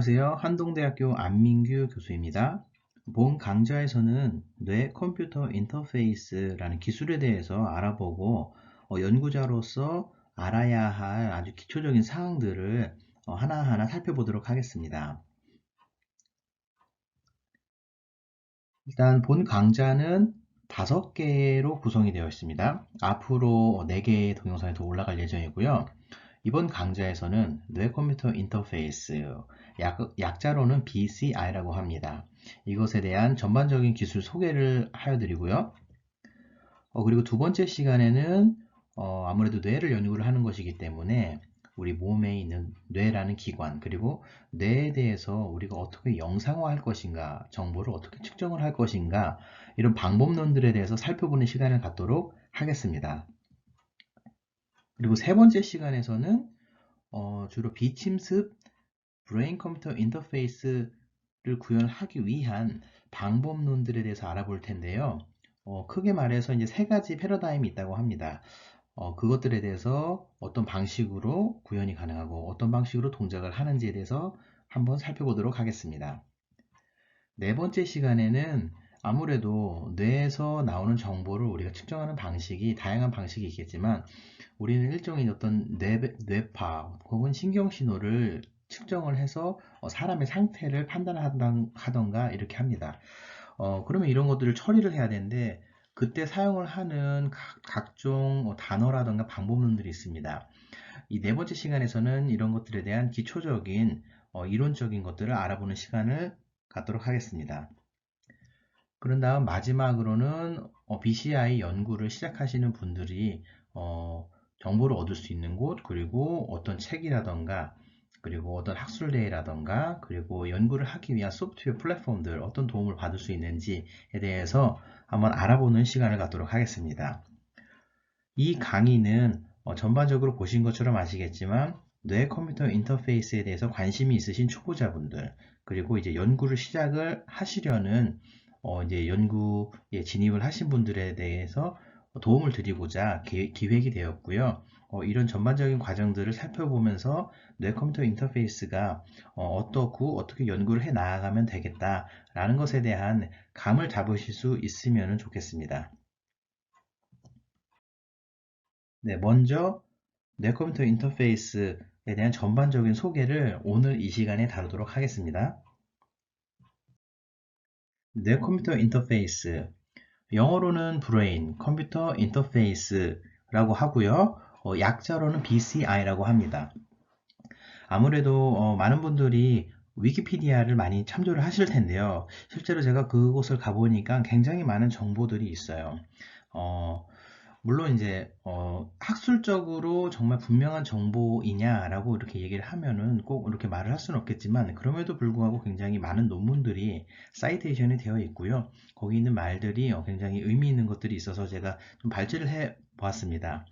안녕하세요. 한동대학교 안민규 교수입니다. 본 강좌에서는 뇌 컴퓨터 인터페이스라는 기술에 대해서 알아보고 연구자로서 알아야 할 아주 기초적인 사항들을 하나하나 살펴보도록 하겠습니다. 일단 본 강좌는 5개로 구성이 되어 있습니다. 앞으로 4개의 동영상이 더 올라갈 예정이고요. 이번 강좌에서는 뇌 컴퓨터 인터페이스, 약자로는 BCI라고 합니다. 이것에 대한 전반적인 기술 소개를 하여 드리고요. 그리고 두 번째 시간에는 아무래도 뇌를 연구를 하는 것이기 때문에 우리 몸에 있는 뇌라는 기관, 그리고 뇌에 대해서 우리가 어떻게 영상화할 것인가, 정보를 어떻게 측정을 할 것인가, 이런 방법론들에 대해서 살펴보는 시간을 갖도록 하겠습니다. 그리고 세 번째 시간에서는 주로 비침습 브레인 컴퓨터 인터페이스를 구현하기 위한 방법론들에 대해서 알아볼 텐데요. 크게 말해서 이제 3가지 패러다임이 있다고 합니다. 그것들에 대해서 어떤 방식으로 구현이 가능하고 어떤 방식으로 동작을 하는지에 대해서 한번 살펴보도록 하겠습니다. 네 번째 시간에는 아무래도 뇌에서 나오는 정보를 우리가 측정하는 방식이 다양한 방식이 있겠지만 우리는 일종의 어떤 뇌파 혹은 신경신호를 측정을 해서 사람의 상태를 판단하던가 이렇게 합니다. 그러면 이런 것들을 처리를 해야 되는데 그때 사용을 하는 각종 단어라던가 방법론들이 있습니다. 이 네 번째 시간에서는 이런 것들에 대한 기초적인 이론적인 것들을 알아보는 시간을 갖도록 하겠습니다. 그런 다음 마지막으로는 BCI 연구를 시작하시는 분들이 정보를 얻을 수 있는 곳, 그리고 어떤 책이라던가 그리고 어떤 학술대회라던가 그리고 연구를 하기 위한 소프트웨어 플랫폼들 어떤 도움을 받을 수 있는지에 대해서 한번 알아보는 시간을 갖도록 하겠습니다. 이 강의는 전반적으로 보신 것처럼 아시겠지만 뇌 컴퓨터 인터페이스에 대해서 관심이 있으신 초보자분들 그리고 이제 연구를 시작을 하시려는 이제 연구에 진입을 하신 분들에 대해서 도움을 드리고자 기획이 되었고요. 이런 전반적인 과정들을 살펴보면서 뇌 컴퓨터 인터페이스가 어떻고 어떻게 연구를 해 나아가면 되겠다라는 것에 대한 감을 잡으실 수 있으면 좋겠습니다. 네, 먼저 뇌 컴퓨터 인터페이스에 대한 전반적인 소개를 오늘 이 시간에 다루도록 하겠습니다. 뇌 컴퓨터 인터페이스, 영어로는 브레인 컴퓨터 인터페이스라고 하고요. 약자로는 BCI라고 합니다. 아무래도 많은 분들이 위키피디아를 많이 참조를 하실 텐데요. 실제로 제가 그곳을 가보니까 굉장히 많은 정보들이 있어요. 물론 이제 학술적으로 정말 분명한 정보이냐라고 이렇게 얘기를 하면은 꼭 이렇게 말을 할 수는 없겠지만 그럼에도 불구하고 굉장히 많은 논문들이 사이테이션이 되어 있고요. 거기 있는 말들이 굉장히 의미 있는 것들이 있어서 제가 좀 발췌를 해 보았습니다.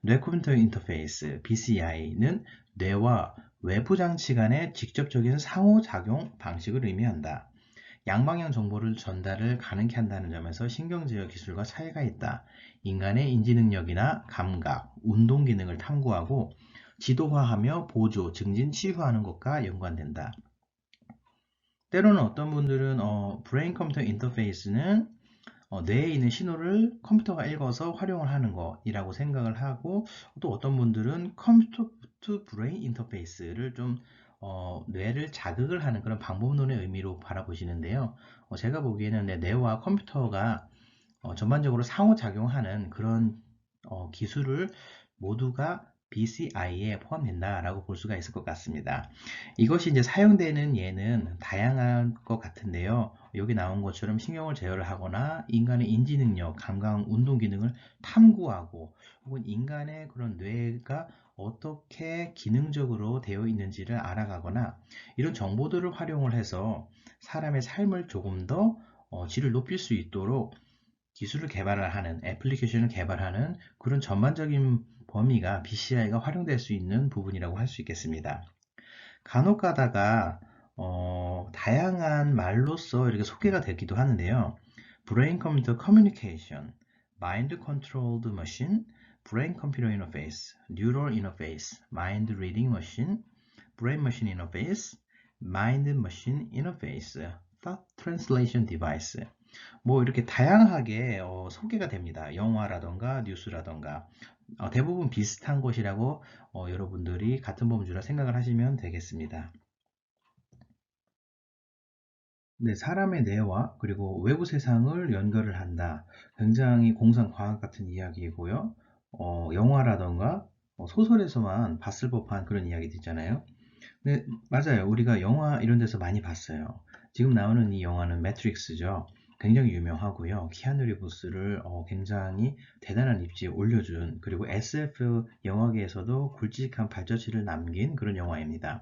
뇌 컴퓨터 인터페이스 BCI는 뇌와 외부 장치 간의 직접적인 상호작용 방식을 의미한다. 양방향 정보를 전달을 가능케 한다는 점에서 신경제어 기술과 차이가 있다. 인간의 인지 능력이나 감각, 운동 기능을 탐구하고 지도화하며 보조, 증진, 치유하는 것과 연관된다. 때로는 어떤 분들은 브레인 컴퓨터 인터페이스는 뇌에 있는 신호를 컴퓨터가 읽어서 활용을 하는 것이라고 생각을 하고 또 어떤 분들은 컴퓨터 투 브레인 인터페이스를 좀 뇌를 자극을 하는 그런 방법론의 의미로 바라보시는데요. 제가 보기에는 뇌와 컴퓨터가 전반적으로 상호작용하는 그런 기술을 모두가 BCI에 포함된다라고 볼 수가 있을 것 같습니다. 이것이 이제 사용되는 예는 다양한 것 같은데요. 여기 나온 것처럼 신경을 제어를 하거나 인간의 인지 능력, 감각, 운동 기능을 탐구하고 혹은 인간의 그런 뇌가 어떻게 기능적으로 되어 있는지를 알아가거나 이런 정보들을 활용을 해서 사람의 삶을 조금 더 질을 높일 수 있도록 기술을 개발을 하는, 애플리케이션을 개발하는 그런 전반적인 범위가 BCI가 활용될 수 있는 부분이라고 할 수 있겠습니다. 간혹 가다가 다양한 말로써 이렇게 소개가 되기도 하는데요. 브레인 컴퓨터 커뮤니케이션, 마인드 컨트롤드 머신, 브레인 컴퓨터 인터페이스, 뉴럴 인터페이스, 마인드 리딩 머신, 브레인 머신 인터페이스, Mind-Machine Interface, Thought Translation Device. 뭐 이렇게 다양하게 소개가 됩니다. 영화라던가 뉴스라던가 대부분 비슷한 것이라고 여러분들이 같은 범주라 생각을 하시면 되겠습니다. 네, 사람의 뇌와 그리고 외부 세상을 연결을 한다. 굉장히 공상과학 같은 이야기이고요. 영화라던가 소설에서만 봤을 법한 그런 이야기도 있잖아요. 네, 맞아요. 우리가 영화 이런 데서 많이 봤어요. 지금 나오는 이 영화는 매트릭스죠. 굉장히 유명하고요. 키아누 리브스를 굉장히 대단한 입지에 올려준, 그리고 SF 영화계에서도 굵직한 발자취를 남긴 그런 영화입니다.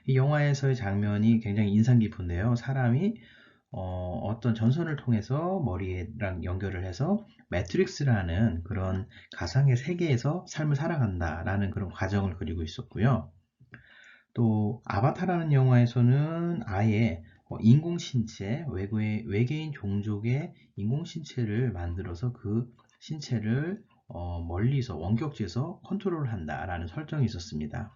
이 영화에서의 장면이 굉장히 인상 깊은데요. 사람이 어떤 전선을 통해서 머리랑 연결을 해서 매트릭스라는 그런 가상의 세계에서 삶을 살아간다라는 그런 과정을 그리고 있었고요. 또 아바타라는 영화에서는 아예 인공신체, 외계인 종족의 인공신체를 만들어서 그 신체를 멀리서 원격지에서 컨트롤한다라는 설정이 있었습니다.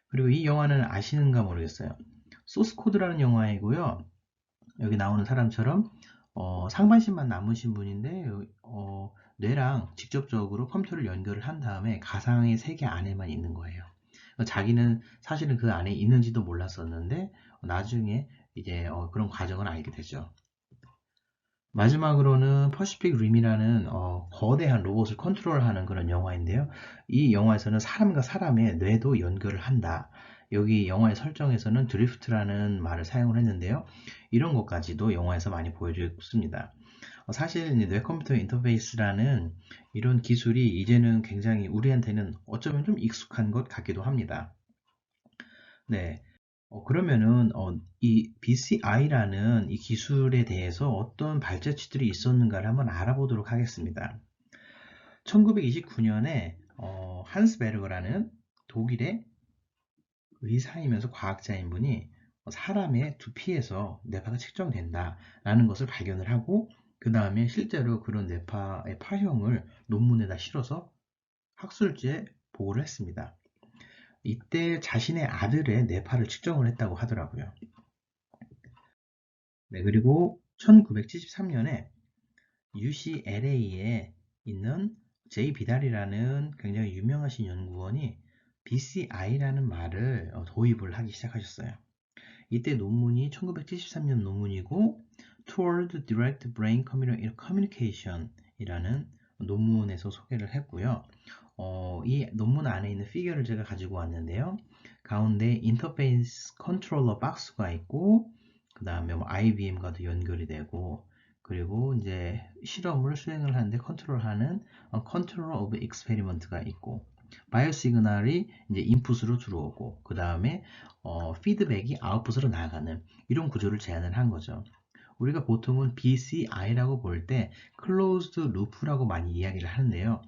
그리고 이 영화는 아시는가 모르겠어요. 소스코드라는 영화이고요. 여기 나오는 사람처럼 상반신만 남으신 분인데 뇌랑 직접적으로 컴퓨터를 연결을 한 다음에 가상의 세계 안에만 있는 거예요. 자기는 사실은 그 안에 있는지도 몰랐었는데 나중에 이제 그런 과정을 알게 되죠. 마지막으로는 퍼시픽 림이라는 거대한 로봇을 컨트롤하는 그런 영화인데요. 이 영화에서는 사람과 사람의 뇌도 연결을 한다. 여기 영화의 설정에서는 드리프트라는 말을 사용을 했는데요. 이런 것까지도 영화에서 많이 보여주고 있습니다. 사실 뇌 컴퓨터 인터페이스라는 이런 기술이 이제는 굉장히 우리한테는 어쩌면 좀 익숙한 것 같기도 합니다. 네. 그러면은 이 BCI라는 이 기술에 대해서 어떤 발자취들이 있었는가를 한번 알아보도록 하겠습니다. 1929년에 한스 베르거라는 독일의 의사이면서 과학자인 분이 사람의 두피에서 뇌파가 측정된다라는 것을 발견을 하고 그 다음에 실제로 그런 뇌파의 파형을 논문에다 실어서 학술지에 보고를 했습니다. 이때 자신의 아들의 뇌파를 측정을 했다고 하더라고요. 네, 그리고 1973년에 UCLA에 있는 제이 비달이라는 굉장히 유명하신 연구원이 BCI라는 말을 도입을 하기 시작하셨어요. 이때 논문이 1973년 논문이고 Toward Direct Brain Communication 이라는 논문에서 소개를 했고요. 이 논문 안에 있는 피규어를 제가 가지고 왔는데요. 가운데 인터페이스 컨트롤러 박스가 있고 그 다음에 IBM과도 연결이 되고 그리고 이제 실험을 수행을 하는데 컨트롤하는 컨트롤 오브 익스페리먼트가 있고 바이오 시그널이 이제 인풋으로 들어오고 그 다음에 피드백이 아웃풋으로 나가는 이런 구조를 제안을 한 거죠. 우리가 보통은 BCI라고 볼 때 클로즈드 루프라고 많이 이야기를 하는데요.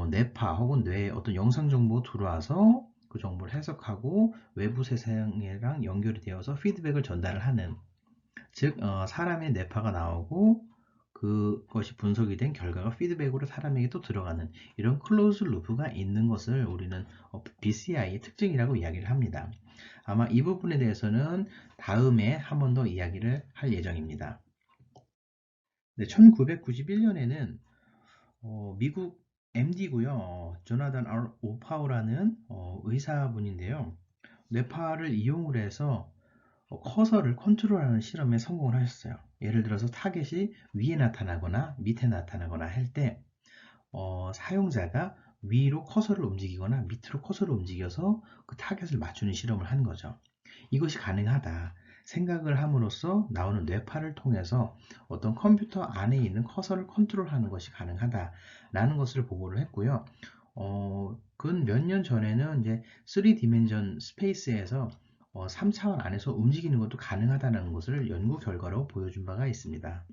뇌파 혹은 뇌에 어떤 영상 정보가 들어와서 그 정보를 해석하고 외부 세상이랑 연결이 되어서 피드백을 전달을 하는 즉 사람의 뇌파가 나오고 그것이 분석이 된 결과가 피드백으로 사람에게 또 들어가는 이런 클로즈 루프가 있는 것을 우리는 BCI의 특징이라고 이야기를 합니다. 아마 이 부분에 대해서는 다음에 한 번 더 이야기를 할 예정입니다. 네, 1991년에는 미국 MD고요. 조나단 R. 오파우라는 의사분인데요. 뇌파를 이용을 해서 커서를 컨트롤하는 실험에 성공을 하셨어요. 예를 들어서 타겟이 위에 나타나거나 밑에 나타나거나 할 때 사용자가 위로 커서를 움직이거나 밑으로 커서를 움직여서 그 타겟을 맞추는 실험을 한 거죠. 이것이 가능하다. 생각을 함으로써 나오는 뇌파를 통해서 어떤 컴퓨터 안에 있는 커서를 컨트롤하는 것이 가능하다라는 것을 보고를 했고요. 근 몇 년 전에는 이제 3디멘전 스페이스에서 3차원 안에서 움직이는 것도 가능하다는 것을 연구 결과로 보여준 바가 있습니다.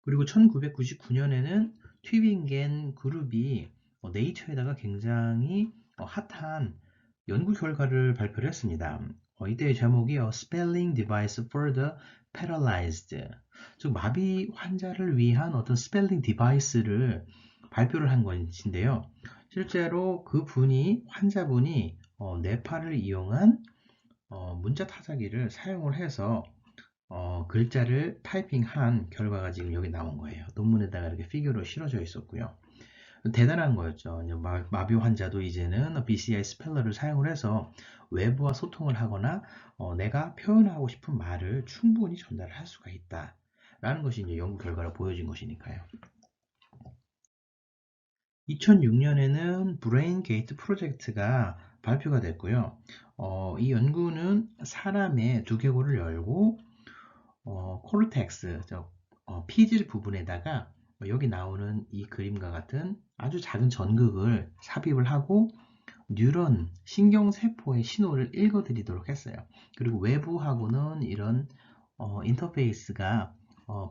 그리고 1999년에는 튜빙겐 그룹이 네이처에다가 굉장히 핫한 연구 결과를 발표를 했습니다. 이때의 제목이 Spelling Device for the Paralyzed, 즉 마비 환자를 위한 어떤 스펠링 디바이스를 발표를 한 것인데요. 실제로 그 분이 환자분이 뇌파를 이용한 문자 타자기를 사용을 해서 글자를 타이핑한 결과가 지금 여기 나온 거예요. 논문에다가 이렇게 피규어로 실어져 있었고요. 대단한 거였죠. 이제 마비 환자도 이제는 BCI 스펠러를 사용을 해서 외부와 소통을 하거나 내가 표현하고 싶은 말을 충분히 전달을 할 수가 있다. 라는 것이 이제 연구 결과로 보여진 것이니까요. 2006년에는 브레인 게이트 프로젝트가 발표가 됐고요. 이 연구는 사람의 두개골을 열고 코르텍스, 피질 부분에다가 여기 나오는 이 그림과 같은 아주 작은 전극을 삽입을 하고 뉴런, 신경세포의 신호를 읽어드리도록 했어요. 그리고 외부하고는 이런 인터페이스가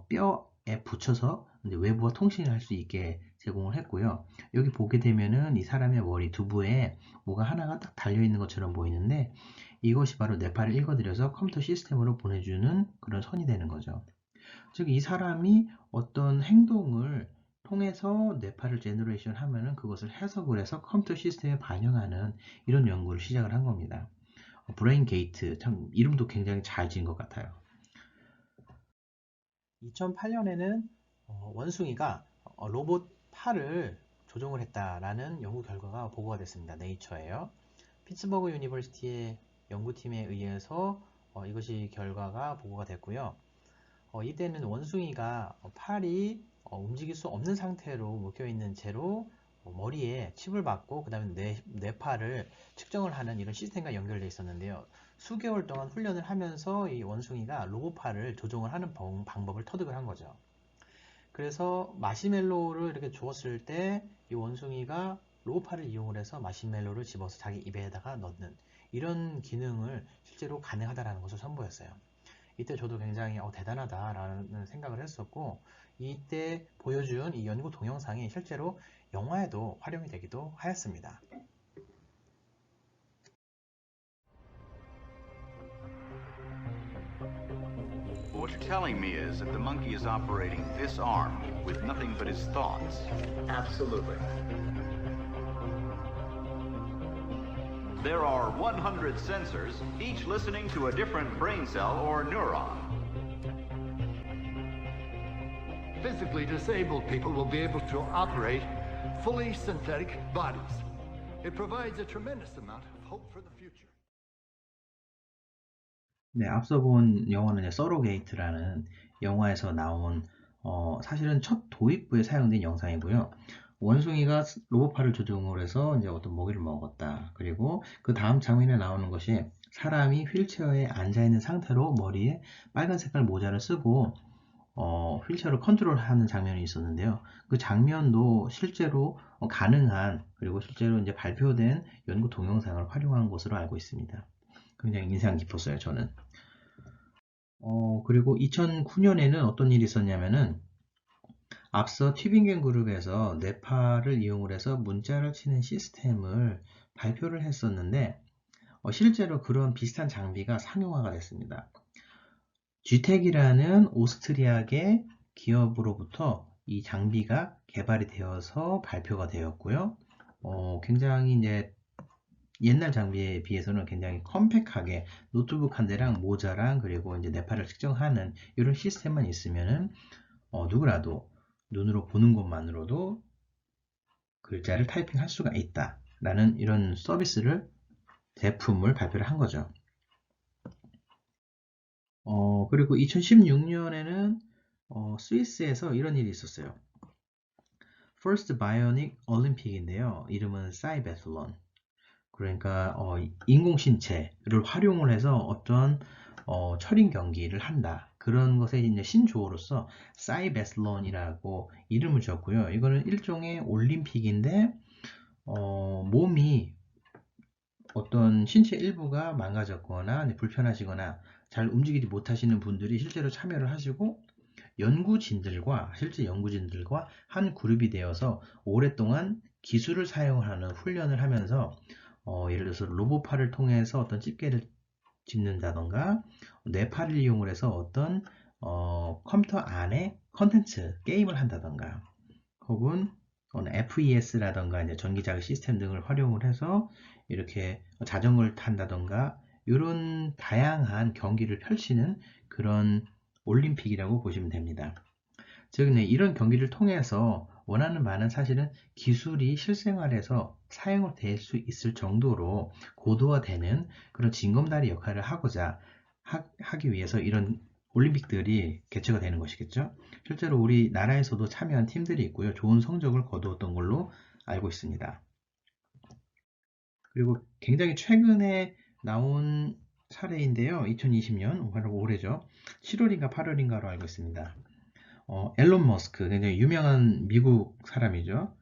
뼈에 붙여서 이제 외부와 통신을 할 수 있게 제공을 했고요. 여기 보게 되면은 이 사람의 머리 두부에 뭐가 하나가 딱 달려있는 것처럼 보이는데 이것이 바로 뇌파를 읽어드려서 컴퓨터 시스템으로 보내주는 그런 선이 되는 거죠. 즉 이 사람이 어떤 행동을 통해서 뇌파를 제너레이션 하면은 그것을 해석을 해서 컴퓨터 시스템에 반영하는 이런 연구를 시작을 한 겁니다. 브레인 게이트, 참 이름도 굉장히 잘 지은 것 같아요. 2008년에는 원숭이가 로봇 팔을 조종을 했다라는 연구 결과가 보고가 됐습니다. 네이처예요. 피츠버그 유니버시티의 연구팀에 의해서 이것이 결과가 보고가 됐고요. 이때는 원숭이가 팔이 움직일 수 없는 상태로 묶여있는 채로 머리에 칩을 받고 그 다음에 뇌파를 측정을 하는 이런 시스템과 연결되어 있었는데요. 수개월 동안 훈련을 하면서 이 원숭이가 로봇팔을 조종을 하는 방법을 터득을 한 거죠. 그래서 마시멜로우를 이렇게 주었을 때 이 원숭이가 로봇팔을 이용을 해서 마시멜로우를 집어서 자기 입에다가 넣는 이런 기능을 실제로 가능하다는 것을 선보였어요. 이때 저도 굉장히 대단하다라는 생각을 했었고 이때 보여준 이 연구 동영상이 실제로 영화에도 활용이 되기도 하였습니다. What you're telling me is that the monkey is operating this arm with nothing but his thoughts. Absolutely. There are 100 sensors, each listening to a different brain cell or neuron. Physically disabled people will be able to operate fully synthetic bodies. It provides a tremendous amount of hope for the future. 네, 앞서 본 영화는 서로게이트라는 영화에서 나온 사실은 첫 도입부에 사용된 영상이고요. 원숭이가 로봇팔을 조종을 해서 이제 어떤 먹이를 먹었다. 그리고 그 다음 장면에 나오는 것이 사람이 휠체어에 앉아 있는 상태로 머리에 빨간 색깔 모자를 쓰고 휠체어를 컨트롤하는 장면이 있었는데요. 그 장면도 실제로 가능한 그리고 실제로 이제 발표된 연구 동영상을 활용한 것으로 알고 있습니다. 굉장히 인상 깊었어요, 저는. 그리고 2009년에는 어떤 일이 있었냐면은 앞서 튜빙겐 그룹에서 뇌파를 이용을 해서 문자를 치는 시스템을 발표를 했었는데 실제로 그런 비슷한 장비가 상용화가 됐습니다. GTEC이라는 오스트리아계 기업으로부터 이 장비가 개발이 되어서 발표가 되었고요. 굉장히 이제 옛날 장비에 비해서는 굉장히 컴팩하게 노트북 한 대랑 모자랑 그리고 이제 뇌파를 측정하는 이런 시스템만 있으면은 누구라도 눈으로 보는 것만으로도 글자를 타이핑할 수가 있다 라는 이런 서비스를 제품을 발표를 한 거죠. 그리고 2016년에는 스위스에서 이런 일이 있었어요. First Bionic Olympic인데요. 이름은 사이베슬론. 그러니까 인공신체를 활용을 해서 어떤 철인 경기를 한다. 그런 것에 이제 신조어로서 사이베슬론이라고 이름을 지었고요. 이거는 일종의 올림픽인데 몸이 어떤 신체 일부가 망가졌거나 불편하시거나 잘 움직이지 못하시는 분들이 실제로 참여를 하시고 실제 연구진들과 한 그룹이 되어서 오랫동안 기술을 사용하는 훈련을 하면서 예를 들어서 로봇팔을 통해서 어떤 집게를 집는다던가 뇌파를 이용을 해서 어떤 컴퓨터 안에 컨텐츠, 게임을 한다던가 혹은 FES라던가 이제 전기자극 시스템 등을 활용을 해서 이렇게 자전거를 탄다던가 이런 다양한 경기를 펼치는 그런 올림픽이라고 보시면 됩니다. 즉, 이런 경기를 통해서 원하는 바는 사실은 기술이 실생활에서 사용을 될 수 있을 정도로 고도화되는 그런 징검다리 역할을 하기 위해서 이런 올림픽들이 개최가 되는 것이겠죠. 실제로 우리나라에서도 참여한 팀들이 있고요. 좋은 성적을 거두었던 걸로 알고 있습니다. 그리고 굉장히 최근에 나온 사례인데요. 2020년, 바로 올해죠. 7월인가 8월인가로 알고 있습니다. 앨런 머스크, 굉장히 유명한 미국 사람이죠.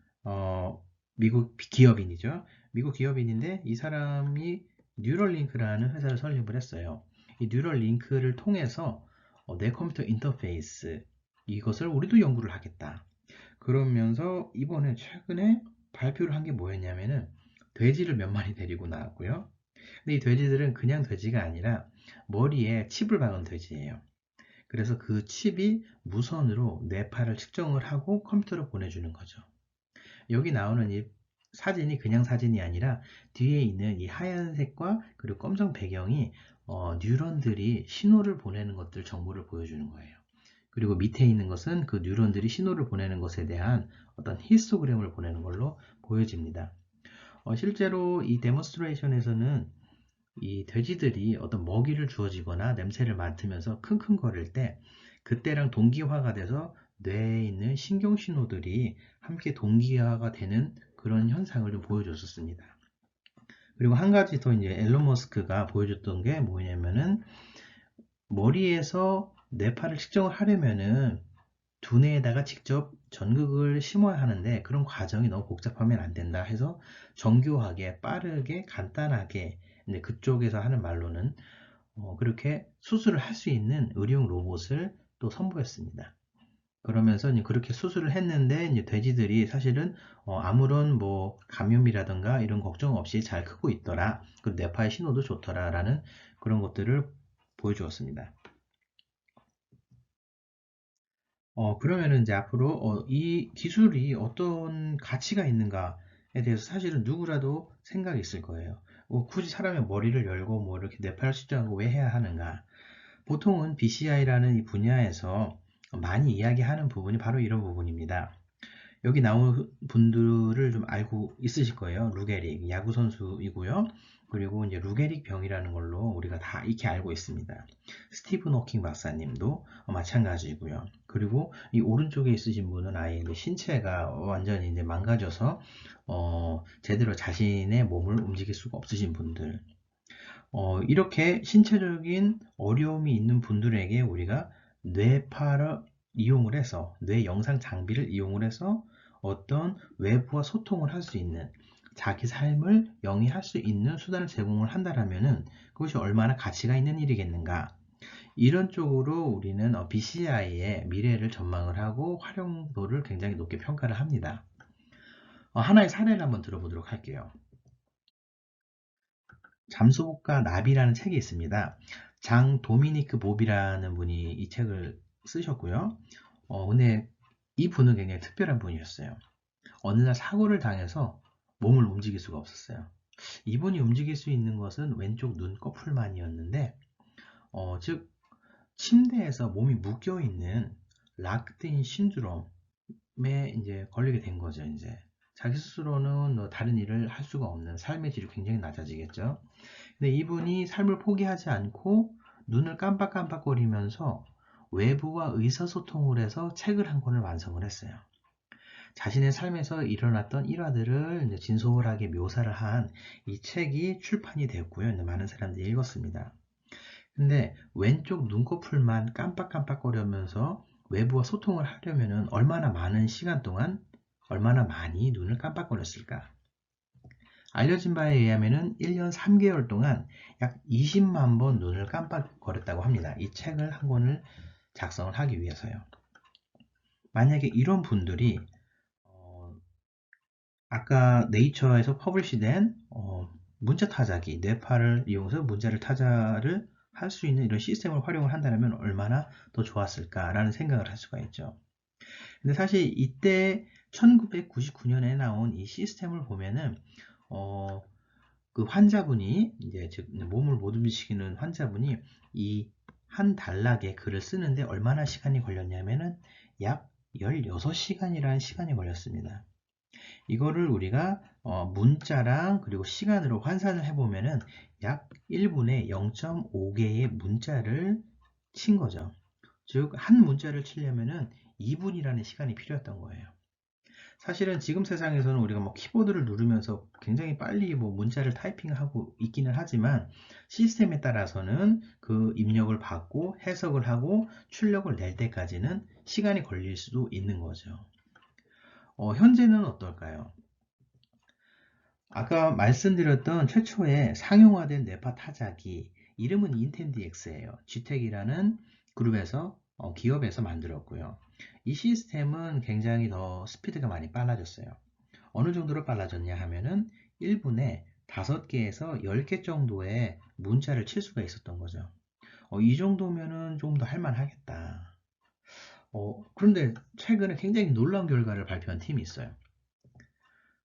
미국 기업인이죠. 미국 기업인인데 이 사람이 뉴럴링크라는 회사를 설립을 했어요. 이 뉴럴링크를 통해서 내 컴퓨터 인터페이스, 이것을 우리도 연구를 하겠다. 그러면서 이번에 최근에 발표를 한 게 뭐였냐면은 돼지를 몇 마리 데리고 나왔고요. 근데 이 돼지들은 그냥 돼지가 아니라 머리에 칩을 박은 돼지예요. 그래서 그 칩이 무선으로 뇌파를 측정을 하고 컴퓨터로 보내주는 거죠. 여기 나오는 이 사진이 그냥 사진이 아니라 뒤에 있는 이 하얀색과 그리고 검정 배경이 뉴런들이 신호를 보내는 것들 정보를 보여주는 거예요. 그리고 밑에 있는 것은 그 뉴런들이 신호를 보내는 것에 대한 어떤 히스토그램을 보내는 걸로 보여집니다. 실제로 이 데몬스트레이션에서는 이 돼지들이 어떤 먹이를 주어지거나 냄새를 맡으면서 킁킁거릴 때 그때랑 동기화가 돼서 뇌에 있는 신경신호들이 함께 동기화가 되는 그런 현상을 좀 보여줬었습니다. 그리고 한 가지 더 이제 앨런 머스크가 보여줬던 게 뭐냐면은 머리에서 뇌파를 측정을 하려면은 두뇌에다가 직접 전극을 심어야 하는데 그런 과정이 너무 복잡하면 안 된다 해서 정교하게 빠르게 간단하게 그쪽에서 하는 말로는 그렇게 수술을 할 수 있는 의료용 로봇을 또 선보였습니다. 그러면서 이제 그렇게 수술을 했는데 이제 돼지들이 사실은 아무런 뭐 감염이라든가 이런 걱정 없이 잘 크고 있더라. 그 뇌파의 신호도 좋더라라는 그런 것들을 보여주었습니다. 그러면은 이제 앞으로 이 기술이 어떤 가치가 있는가에 대해서 사실은 누구라도 생각이 있을 거예요. 굳이 사람의 머리를 열고 뭐 이렇게 뇌파를 측정하고 왜 해야 하는가? 보통은 BCI라는 이 분야에서 많이 이야기하는 부분이 바로 이런 부분입니다. 여기 나온 분들을 좀 알고 있으실 거예요. 루게릭, 야구 선수이고요. 그리고 이제 루게릭 병이라는 걸로 우리가 다 익히 알고 있습니다. 스티븐 호킹 박사님도 마찬가지고요. 그리고 이 오른쪽에 있으신 분은 아예 이제 신체가 완전히 이제 망가져서 제대로 자신의 몸을 움직일 수가 없으신 분들. 이렇게 신체적인 어려움이 있는 분들에게 우리가 뇌파를 이용을 해서 뇌 영상 장비를 이용을 해서 어떤 외부와 소통을 할 수 있는 자기 삶을 영위할 수 있는 수단을 제공을 한다라면은 그것이 얼마나 가치가 있는 일이겠는가. 이런 쪽으로 우리는 BCI의 미래를 전망을 하고 활용도를 굉장히 높게 평가를 합니다. 하나의 사례를 한번 들어보도록 할게요. 잠수복과 나비라는 책이 있습니다. 장 도미니크 봅이라는 분이 이 책을 쓰셨고요. 근데 이 분은 굉장히 특별한 분이었어요. 어느 날 사고를 당해서 몸을 움직일 수가 없었어요. 이분이 움직일 수 있는 것은 왼쪽 눈꺼풀만이었는데, 즉 침대에서 몸이 묶여 있는 락드인 신드롬에 이제 걸리게 된 거죠. 이제 자기 스스로는 다른 일을 할 수가 없는 삶의 질이 굉장히 낮아지겠죠. 근데 이분이 삶을 포기하지 않고 눈을 깜빡깜빡거리면서 외부와 의사소통을 해서 책을 한 권을 완성을 했어요. 자신의 삶에서 일어났던 일화들을 이제 진솔하게 묘사를 한 이 책이 출판이 되었고요. 많은 사람들이 읽었습니다. 근데 왼쪽 눈꺼풀만 깜빡깜빡거리면서 외부와 소통을 하려면 얼마나 많은 시간 동안 얼마나 많이 눈을 깜빡거렸을까? 알려진 바에 의하면 1년 3개월 동안 약 20만 번 눈을 깜빡거렸다고 합니다. 이 책을 한 권을 작성을 하기 위해서요. 만약에 이런 분들이 아까 네이처에서 퍼블리시된 문자 타자기, 뇌파를 이용해서 문자를 타자를 할 수 있는 이런 시스템을 활용을 한다면 얼마나 더 좋았을까라는 생각을 할 수가 있죠. 근데 사실 이때 1999년에 나온 이 시스템을 보면은 그 환자분이 이제 즉 몸을 못 움직이는 환자분이 이 한 단락의 글을 쓰는데 얼마나 시간이 걸렸냐면은 약 16시간이라는 시간이 걸렸습니다. 이거를 우리가 문자랑 그리고 시간으로 환산을 해보면은 약 1분에 0.5개의 문자를 친 거죠. 즉, 한 문자를 치려면은 2분이라는 시간이 필요했던 거예요. 사실은 지금 세상에서는 우리가 뭐 키보드를 누르면서 굉장히 빨리 뭐 문자를 타이핑하고 있기는 하지만 시스템에 따라서는 그 입력을 받고 해석을 하고 출력을 낼 때까지는 시간이 걸릴 수도 있는 거죠. 현재는 어떨까요? 아까 말씀드렸던 최초의 상용화된 뇌파 타자기 이름은 인텐디엑스예요. GTEC이라는 그룹에서 기업에서 만들었고요. 이 시스템은 굉장히 더 스피드가 많이 빨라졌어요. 어느 정도로 빨라졌냐 하면은 1분에 5개에서 10개 정도의 문자를 칠 수가 있었던 거죠. 이 정도면은 좀 더 할만하겠다. 그런데 최근에 굉장히 놀라운 결과를 발표한 팀이 있어요.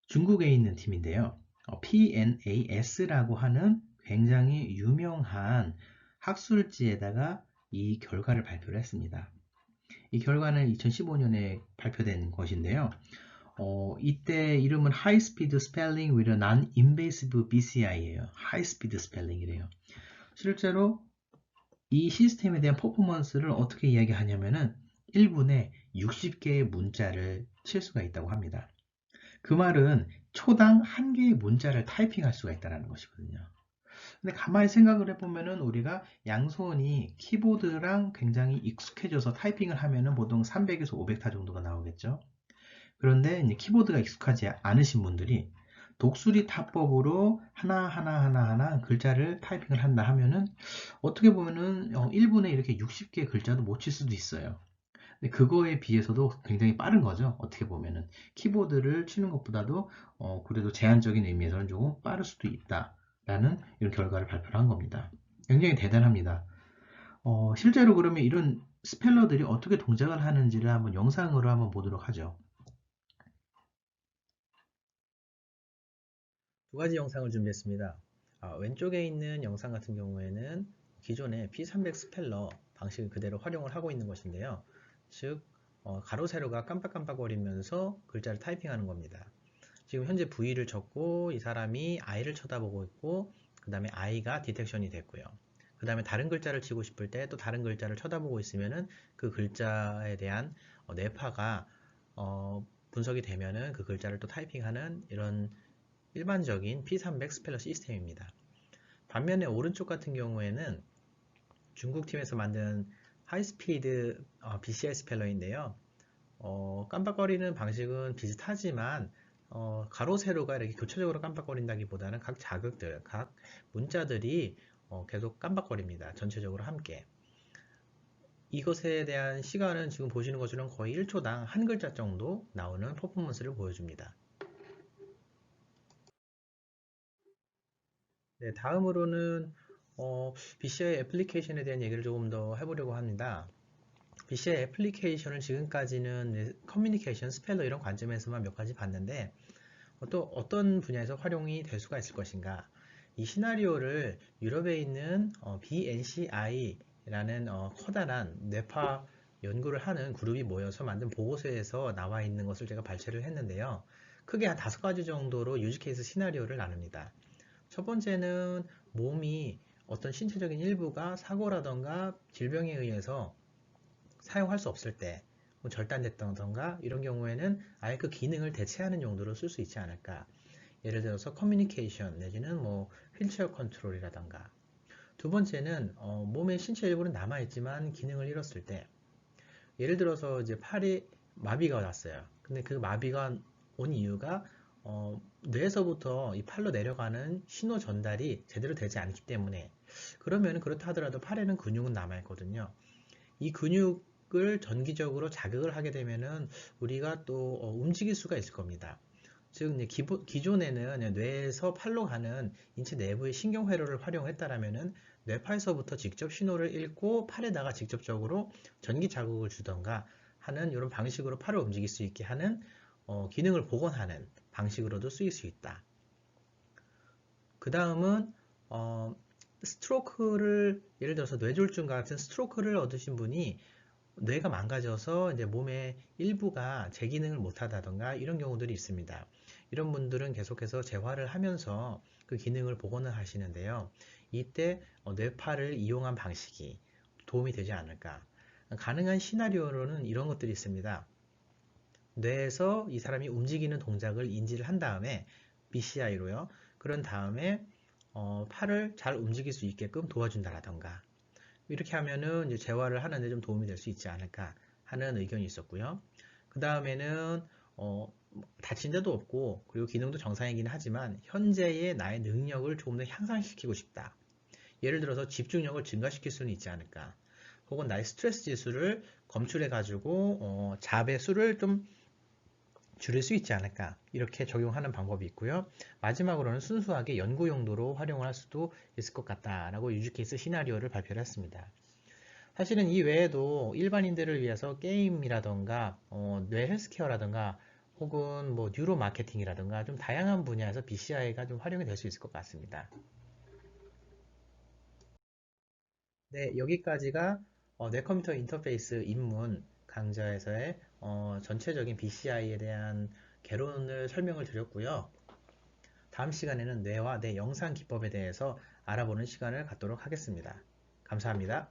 중국에 있는 팀인데요. PNAS라고 하는 굉장히 유명한 학술지에다가 이 결과를 발표를 했습니다. 이 결과는 2015년에 발표된 것인데요. 이때 이름은 High Speed Spelling with a Non-Invasive BCI예요. High Speed Spelling이래요. 실제로 이 시스템에 대한 퍼포먼스를 어떻게 이야기하냐면은 1분에 60개의 문자를 칠 수가 있다고 합니다. 그 말은 초당 1개의 문자를 타이핑할 수가 있다는 것이거든요. 근데 가만히 생각을 해보면은 우리가 양손이 키보드랑 굉장히 익숙해져서 타이핑을 하면은 보통 300에서 500타 정도가 나오겠죠. 그런데 이제 키보드가 익숙하지 않으신 분들이 독수리 타법으로 하나 글자를 타이핑을 한다 하면은 어떻게 보면은 1분에 이렇게 60개의 글자도 못 칠 수도 있어요. 근데 그거에 비해서도 굉장히 빠른 거죠. 어떻게 보면은 키보드를 치는 것보다도 그래도 제한적인 의미에서는 조금 빠를 수도 있다라는 이런 결과를 발표를 한 겁니다. 굉장히 대단합니다. 실제로 그러면 이런 스펠러들이 어떻게 동작을 하는지를 한번 영상으로 한번 보도록 하죠. 두 가지 영상을 준비했습니다. 왼쪽에 있는 영상 같은 경우에는 기존의 P300 스펠러 방식을 그대로 활용을 하고 있는 것인데요. 즉 가로 세로가 깜빡깜빡거리면서 글자를 타이핑하는 겁니다. 지금 현재 V를 쳤고 이 사람이 I를 쳐다보고 있고 그 다음에 I가 디텍션이 됐고요. 그 다음에 다른 글자를 치고 싶을 때 또 다른 글자를 쳐다보고 있으면은 그 글자에 대한 뇌파가 분석이 되면은 그 글자를 또 타이핑하는 이런 일반적인 P300 스펠러 시스템입니다. 반면에 오른쪽 같은 경우에는 중국 팀에서 만든 하이스피드 BCI 스펠러인데요. 깜빡거리는 방식은 비슷하지만 가로 세로가 이렇게 교차적으로 깜빡거린다기보다는 각 자극들, 각 문자들이 계속 깜빡거립니다. 전체적으로 함께. 이것에 대한 시간은 지금 보시는 것처럼 거의 1초당 한 글자 정도 나오는 퍼포먼스를 보여줍니다. 네, 다음으로는 BCI 애플리케이션에 대한 얘기를 조금 더 해보려고 합니다. BCI 애플리케이션을 지금까지는 커뮤니케이션, 스펠러 이런 관점에서만 몇 가지 봤는데 또 어떤 분야에서 활용이 될 수가 있을 것인가. 이 시나리오를 유럽에 있는 BNCI라는 커다란 뇌파 연구를 하는 그룹이 모여서 만든 보고서에서 나와 있는 것을 제가 발췌를 했는데요. 크게 한 5가지 정도로 유즈케이스 시나리오를 나눕니다. 첫 번째는 몸이 어떤 신체적인 일부가 사고라던가 질병에 의해서 사용할 수 없을 때 절단됐다던가 이런 경우에는 아예 그 기능을 대체하는 용도로 쓸 수 있지 않을까. 예를 들어서 커뮤니케이션 내지는 뭐 휠체어 컨트롤이라던가. 두 번째는 몸의 신체 일부는 남아있지만 기능을 잃었을 때 예를 들어서 이제 팔이 마비가 났어요. 근데 그 마비가 온 이유가 뇌에서부터 이 팔로 내려가는 신호 전달이 제대로 되지 않기 때문에 그러면 그렇다 하더라도 팔에는 근육은 남아있거든요. 이 근육을 전기적으로 자극을 하게 되면은 우리가 또 움직일 수가 있을 겁니다. 즉 기존에는 뇌에서 팔로 가는 인체 내부의 신경회로를 활용했다라면은 뇌파에서부터 직접 신호를 읽고 팔에다가 직접적으로 전기 자극을 주던가 하는 이런 방식으로 팔을 움직일 수 있게 하는 기능을 복원하는 방식으로도 쓰일 수 있다. 그 다음은 스트로크를, 예를 들어서 뇌졸중 같은 스트로크를 얻으신 분이 뇌가 망가져서 이제 몸의 일부가 제 기능을 못하다던가 이런 경우들이 있습니다. 이런 분들은 계속해서 재활을 하면서 그 기능을 복원을 하시는데요. 이때 뇌파를 이용한 방식이 도움이 되지 않을까. 가능한 시나리오로는 이런 것들이 있습니다. 뇌에서 이 사람이 움직이는 동작을 인지를 한 다음에 BCI로요. 그런 다음에 팔을 잘 움직일 수 있게끔 도와준다라던가 이렇게 하면은 이제 재활을 하는데 좀 도움이 될 수 있지 않을까 하는 의견이 있었고요. 그 다음에는 다친 데도 없고 그리고 기능도 정상이긴 하지만 현재의 나의 능력을 조금 더 향상시키고 싶다. 예를 들어서 집중력을 증가시킬 수는 있지 않을까. 혹은 나의 스트레스 지수를 검출해 가지고 잡의 수를 좀 줄일 수 있지 않을까. 이렇게 적용하는 방법이 있고요. 마지막으로는 순수하게 연구 용도로 활용을 할 수도 있을 것 같다라고 유즈케이스 시나리오를 발표를 했습니다. 사실은 이 외에도 일반인들을 위해서 게임이라던가 뇌 헬스케어라던가 혹은 뭐 뉴로 마케팅이라던가 좀 다양한 분야에서 BCI가 좀 활용이 될 수 있을 것 같습니다. 네, 여기까지가 뇌컴퓨터 인터페이스 입문 강좌에서의 전체적인 BCI에 대한 개론을 설명을 드렸고요. 다음 시간에는 뇌와 뇌 영상 기법에 대해서 알아보는 시간을 갖도록 하겠습니다. 감사합니다.